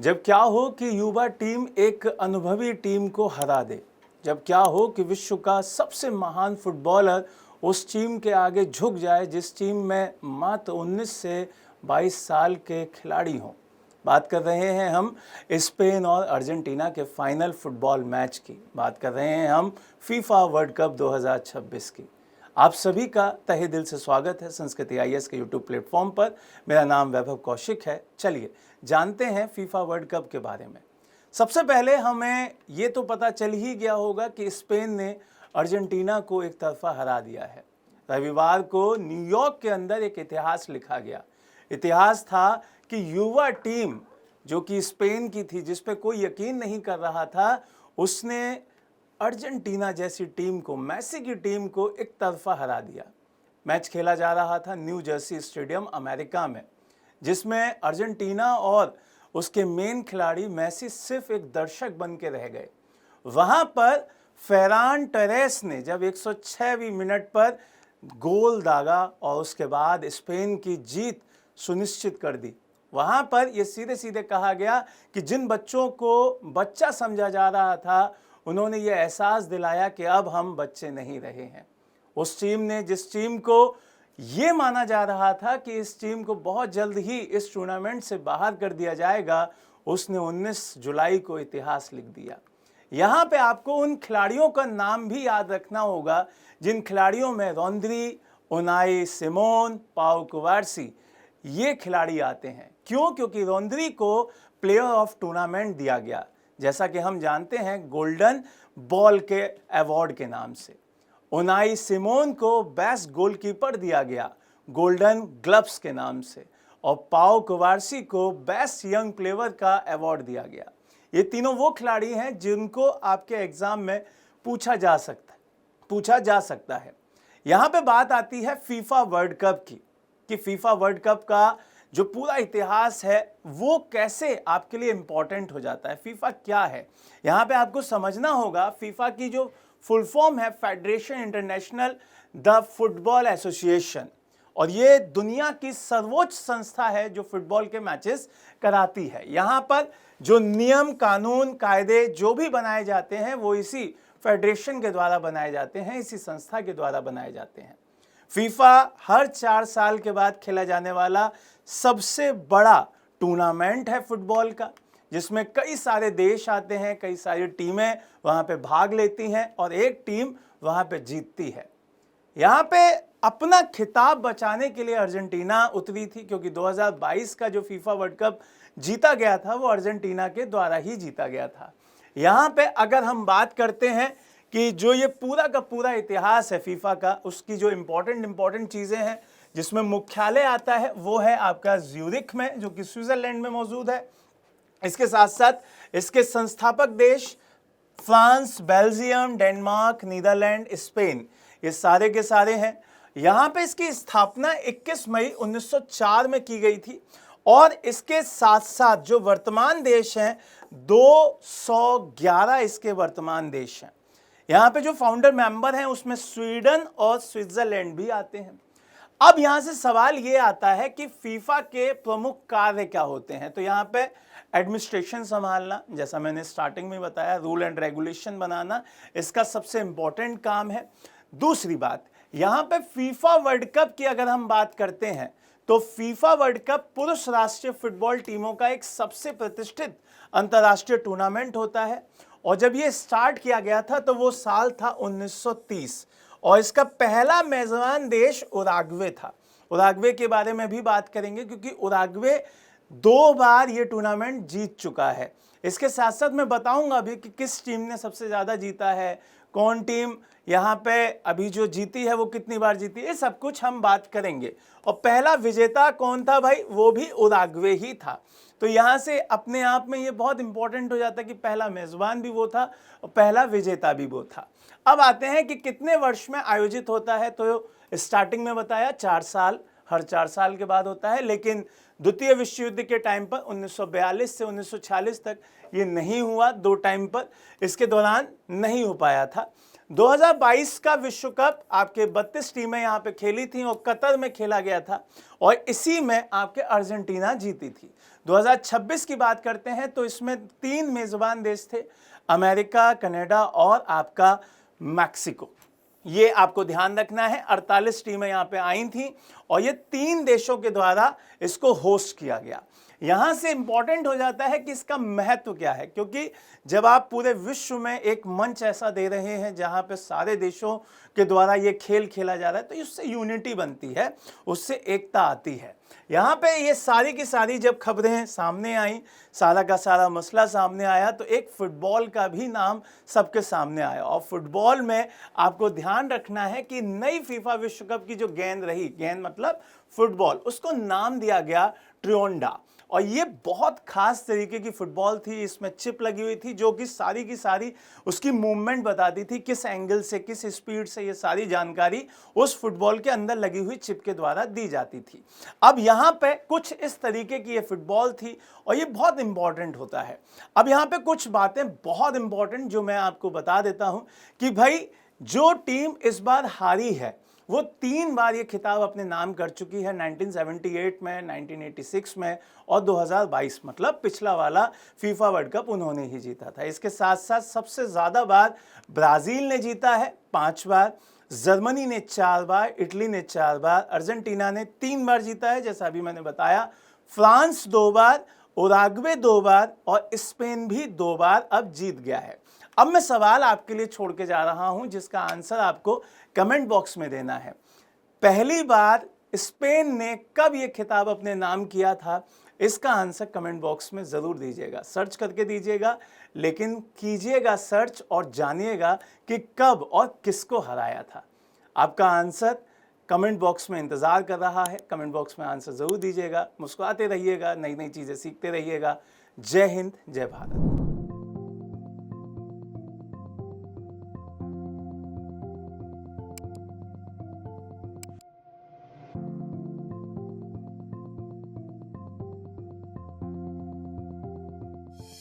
जब क्या हो कि युवा टीम एक अनुभवी टीम को हरा दे, जब क्या हो कि विश्व का सबसे महान फुटबॉलर उस टीम के आगे झुक जाए जिस टीम में मात्र 19 से 22 साल के खिलाड़ी हों। बात कर रहे हैं हम स्पेन और अर्जेंटीना के फाइनल फुटबॉल मैच की। बात कर रहे हैं हम फीफा वर्ल्ड कप 2026 की। आप सभी का तहे दिल से स्वागत है संस्कृति IAS के यूट्यूब प्लेटफॉर्म पर। मेरा नाम वैभव कौशिक है। चलिए जानते हैं फीफा वर्ल्ड कप के बारे में। सबसे पहले हमें ये तो पता चल ही गया होगा कि स्पेन ने अर्जेंटीना को एक तरफा हरा दिया है। रविवार को न्यूयॉर्क के अंदर एक इतिहास लिखा गया। इतिहास था कि युवा टीम जो कि स्पेन की थी, जिस पे कोई यकीन नहीं कर रहा था, उसने अर्जेंटीना जैसी टीम को, मेसी की टीम को एक तरफा हरा दिया। मैच खेला जा रहा था न्यू जर्सी स्टेडियम अमेरिका में, जिसमें अर्जेंटीना और उसके मेन खिलाड़ी मेसी सिर्फ एक दर्शक बन के रह गए। वहां पर फेरान टोरेस ने जब 106वीं मिनट पर गोल दागा और उसके बाद स्पेन की जीत सुनिश्चित कर दी, वहां पर यह सीधे सीधे कहा गया कि जिन बच्चों को बच्चा समझा जा रहा था, उन्होंने ये एहसास दिलाया कि अब हम बच्चे नहीं रहे हैं। उस टीम ने, जिस टीम को ये माना जा रहा था कि इस टीम को बहुत जल्द ही इस टूर्नामेंट से बाहर कर दिया जाएगा, उसने 19 जुलाई को इतिहास लिख दिया। यहाँ पे आपको उन खिलाड़ियों का नाम भी याद रखना होगा जिन खिलाड़ियों में रोद्री, उनाई सिमोन, पाउ कुबार्सी ये खिलाड़ी आते हैं। क्यों? क्योंकि रोद्री को प्लेयर ऑफ टूर्नामेंट दिया गया, जैसा कि हम जानते हैं गोल्डन बॉल के अवार्ड के नाम से। उनाई सिमोन को बेस्ट गोलकीपर दिया गया गोल्डन ग्लव्स के नाम से, और पाउ कुबार्सी को बेस्ट यंग प्लेयर का अवार्ड दिया गया। ये तीनों वो खिलाड़ी हैं जिनको आपके एग्जाम में पूछा जा सकता है। यहाँ पे बात आती है फीफा वर्ल्ड कप की, कि फीफा वर्ल्ड कप का जो पूरा इतिहास है वो कैसे आपके लिए इंपॉर्टेंट हो जाता है। फीफा क्या है, यहाँ पे आपको समझना होगा। फीफा की जो फुल फॉर्म है federation international the football association, और ये दुनिया की सर्वोच्च संस्था है जो फुटबॉल के मैचेस कराती है। यहाँ पर जो नियम, कानून, कायदे जो भी बनाए जाते हैं वो इसी फेडरेशन के द्वारा बनाए जाते हैं, इसी संस्था के द्वारा बनाए जाते हैं। फीफा हर 4 साल के बाद खेला जाने वाला सबसे बड़ा टूर्नामेंट है फुटबॉल का, जिसमें कई सारे देश आते हैं, कई सारी टीमें वहां पे भाग लेती हैं और एक टीम वहां पे जीतती है। यहाँ पे अपना खिताब बचाने के लिए अर्जेंटीना उतरी थी, क्योंकि 2022 का जो फीफा वर्ल्ड कप जीता गया था वो अर्जेंटीना के द्वारा ही जीता गया था। यहाँ पे अगर हम बात करते हैं कि जो ये पूरा का पूरा इतिहास है फीफा का, उसकी जो इम्पोर्टेंट चीज़ें हैं जिसमें मुख्यालय आता है वो है आपका ज्यूरिख में, जो कि स्विट्जरलैंड में मौजूद है। इसके साथ साथ इसके संस्थापक देश France, Belgium, Denmark, Netherlands, Spain, ये सारे के सारे हैं। यहाँ पे इसकी स्थापना 21 मई 1904 में की गई थी, और इसके साथ साथ जो वर्तमान देश हैं 211 इसके वर्तमान देश हैं। यहाँ पे जो फाउंडर मेंबर हैं उसमें स्वीडन और स्विट्जरलैंड भी आते हैं। अब यहाँ से सवाल ये आता है कि फीफा के प्रमुख कार्य क्या होते हैं। तो यहाँ पे एडमिनिस्ट्रेशन संभालना, जैसा मैंने स्टार्टिंग में बताया, रूल एंड रेगुलेशन बनाना, इसका सबसे इंपॉर्टेंट काम है। दूसरी बात, यहाँ पे फीफा वर्ल्ड कप की अगर हम बात करते हैं तो फीफा वर्ल्ड कप पुरुष राष्ट्रीय फुटबॉल टीमों का एक सबसे प्रतिष्ठित अंतर्राष्ट्रीय टूर्नामेंट होता है, और जब ये स्टार्ट किया गया था तो वो साल था 1930, और इसका पहला मेजबान देश उरुग्वे था। उरुग्वे के बारे में भी बात करेंगे, क्योंकि उरुग्वे 2 बार ये टूर्नामेंट जीत चुका है। इसके साथ साथ मैं बताऊंगा भी कि किस टीम ने सबसे ज़्यादा जीता है, कौन टीम यहाँ पे अभी जो जीती है वो कितनी बार जीती है, ये सब कुछ हम बात करेंगे। और पहला विजेता कौन था भाई, वो भी उरुग्वे ही था। तो यहाँ से अपने आप में ये बहुत इंपॉर्टेंट हो जाता है कि पहला मेज़बान भी वो था और पहला विजेता भी वो था। अब आते हैं कि कितने वर्ष में आयोजित होता है। तो स्टार्टिंग में बताया 4 साल, हर 4 साल के बाद होता है, लेकिन द्वितीय विश्व युद्ध के टाइम पर 1942 से 1946 तक ये नहीं हुआ। 2 टाइम पर इसके दौरान नहीं हो पाया था। 2022 का विश्व कप आपके 32 टीमें यहाँ पे खेली थी और कतर में खेला गया था, और इसी में आपके अर्जेंटीना जीती थी। 2026 की बात करते हैं तो इसमें 3 मेजबान देश थे, अमेरिका, कनाडा और आपका मैक्सिको। ये आपको ध्यान रखना है। 48 टीमें यहाँ पे आई थी और ये 3 देशों के द्वारा इसको होस्ट किया गया। यहां से इंपॉर्टेंट हो जाता है कि इसका महत्व क्या है, क्योंकि जब आप पूरे विश्व में एक मंच ऐसा दे रहे हैं जहां पे सारे देशों के द्वारा ये खेल खेला जा रहा है, तो उससे यूनिटी बनती है, उससे एकता आती है। यहाँ पे ये सारी की सारी जब खबरें सामने आई, सारा का सारा मसला सामने आया, तो एक फुटबॉल का भी नाम सबके सामने आया। और फुटबॉल में आपको ध्यान रखना है कि नई फीफा विश्व कप की जो गेंद रही, गेंद मतलब फुटबॉल, उसको नाम दिया गया ट्रियोंडा। और ये बहुत खास तरीके की फुटबॉल थी, इसमें चिप लगी हुई थी जो कि सारी की सारी उसकी मूवमेंट बताती थी, किस एंगल से, किस स्पीड से, ये सारी जानकारी उस फुटबॉल के अंदर लगी हुई चिप के द्वारा दी जाती थी। अब यहाँ पे कुछ इस तरीके की ये फुटबॉल थी और ये बहुत इंपॉर्टेंट होता है। अब यहाँ पे कुछ बातें बहुत इंपॉर्टेंट जो मैं आपको बता देता हूँ कि भाई जो टीम इस बार हारी है वो 3 बार ये खिताब अपने नाम कर चुकी है, 1978 में, 1986 में और 2022, मतलब पिछला वाला फीफा वर्ल्ड कप उन्होंने ही जीता था। इसके साथ साथ सबसे ज़्यादा बार ब्राज़ील ने जीता है, 5 बार, जर्मनी ने 4 बार, इटली ने 4 बार, अर्जेंटीना ने 3 बार जीता है जैसा अभी मैंने बताया, फ्रांस 2 बार, उरुग्वे 2 बार और स्पेन भी 2 बार अब जीत गया है। अब मैं सवाल आपके लिए छोड़ के जा रहा हूं जिसका आंसर आपको कमेंट बॉक्स में देना है। पहली बार स्पेन ने कब यह खिताब अपने नाम किया था, इसका आंसर कमेंट बॉक्स में जरूर दीजिएगा, सर्च करके दीजिएगा, लेकिन कीजिएगा सर्च और जानिएगा कि कब और किसको हराया था। आपका आंसर कमेंट बॉक्स में इंतजार कर रहा है। कमेंट बॉक्स में आंसर जरूर दीजिएगा, मुस्कुराते रहिएगा, नई नई चीजें सीखते रहिएगा। जय हिंद, जय भारत।